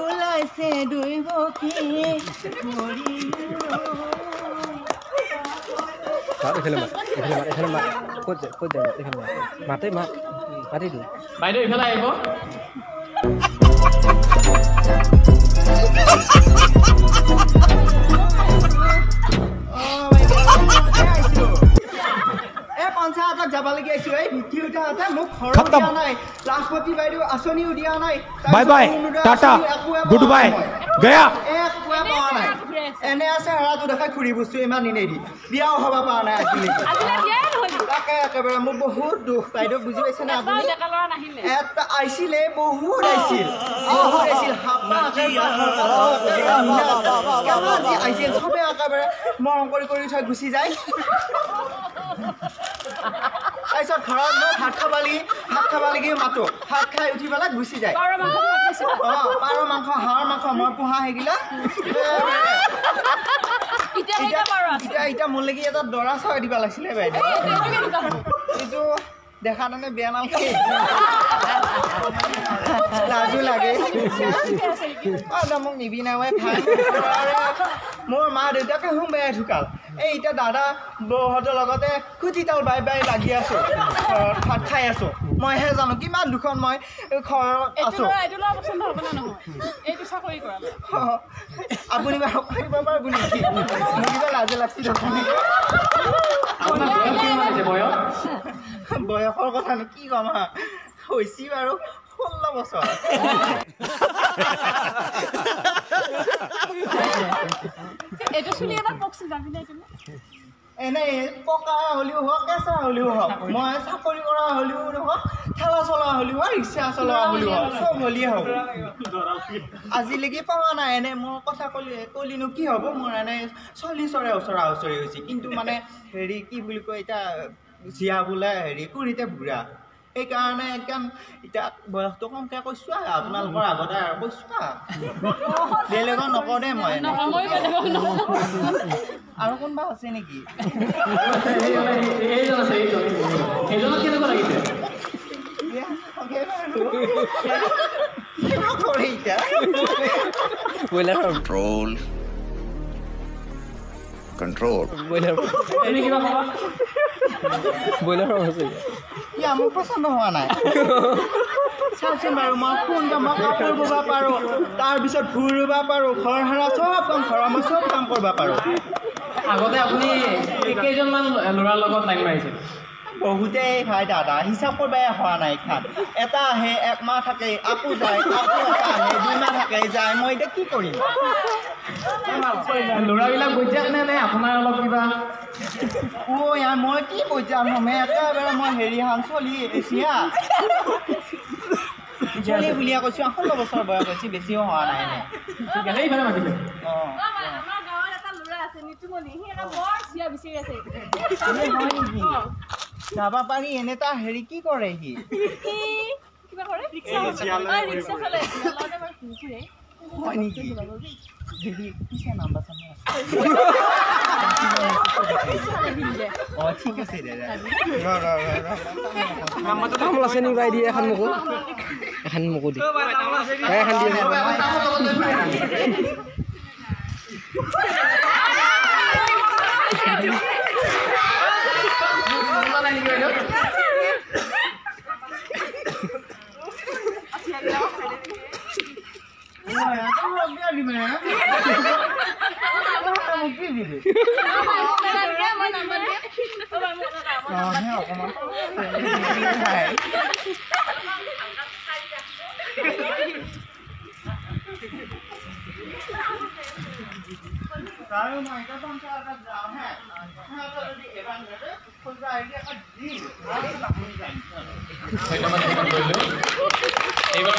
ওলাইছে দুই পক্ষী এখানে ক'ত যায় এখানে মাতে মাতি দিওঁ বাইদেউ ইফালে আহিব পঞ্চায়তত যাব লাগি আছো এই ভিডিঅ'টা মোক ঘৰ দিয়া নাই লাখপতি বাইদেউ আঁচনিও দিয়া নাই bye bye Tata good bye Gaya এক কোৱা পোৱা নাই এনে আছে হেৰাটো দেখাই ঘূৰি বস্তু ইমান নিনেদি বিয়াও হ'ব পৰা নাই তাকে একেবাৰে মোক বহুত দুখ বাইদেউ বুজি পাইছে নে আপুনি এটা আহিছিলে বহুত আহিছিল আহিছিল চবে একেবাৰে মৰম কৰি থৈ গুচি যায় তাৰপিছত ঘৰত মই ভাত খাব লাগি মাতো ভাত খাই উঠি পেলাই গুচি যায় পাৰ মাংস হাঁহৰ মাংস মই পোহা সেইগিলা এতিয়া মোৰ লাগি এটা দৰা চৰাই দিব লাগিছিলে বাইদেউ এইটো দেখা মানে বেয়া নালাগে লাজু লাগে মোক নিবিনাৱে খাই মোৰ মা দেউতাকে বেয়াই ঢুকাল এই এতিয়া দাদা বৌহঁতৰ লগতে খুটিতাল বাই লাগি আছো ভাত খাই আছো মইহে জানো কিমান দুখন মই ঘৰত আছো আপুনি বাৰু কৰিব পাৰিব নেকি মোক কিবা লাজে লাগছিল বয়সৰ কথানো কি কম হৈছে বাৰু 16 বছৰ এনে পকা হলেও হওক কেঁচা হলেও হওক মই চাকৰি কৰা হলেও হওক ঠেলা চলোৱা হলেও হওক ৰিক্সা চলোৱা হলেও হওক চব হলিয়ে হওক আজিলৈকে পোৱা নাই এনে মোৰ কথা কলিনো কি হ'ব মোৰ এনে 40 ওচৰা ওচৰি হৈছে কিন্তু মানে হেৰি কি বুলি কয় এতিয়া জীয়া বোলে হেৰি কুৰিতে বুঢ়া সেইকাৰণে একদম এতিয়া বয়সটো কমকৈ কৈছোঁ আপোনালোকৰ আগতে আৰু কৈছোঁ বেলেগত নকওঁ দেই মই আৰু কোনোবা আছে নেকি Control. মোৰ পচন্দ হোৱা নাই চাওকচোন বাৰু মই কোন মই কাপোৰ বব পাৰোঁ তাৰপিছত ভুই ৰুব পাৰোঁ ঘৰ সাৰা চব কাম ঘৰৰ মই চব কাম কৰিব পাৰোঁ আগতে আপুনি কেইজনমান ল'ৰাৰ লগত লাইন মাৰিছিল বহুতেই ভাই দাদা হিচাপ কৰিবাই হোৱা নাই খান এটা আহে একমাহ থাকে আকৌ যায় আকৌ এটা আহে 2 মাহ থাকে যায় মই এতিয়া কি কৰিম ল'ৰাবিলাক গৈ যাক নে আপোনাৰ অলপ কিবা মই কি কৈ যাম একেবাৰে মই হেৰি হান চলি এছিয়া চলি বুলিয়ে কৈছোঁ 16 বছৰ বয়স হৈছে বেছিও হোৱা নাই ইফালে মাতিছে যাব পাৰি এনে তাৰ হেৰি কি কৰে সি হয় নেকি ঠিক আছে তামোল আছে নেকি বাই দিয়ে এখন মোকো দি এখন দি এইবাৰ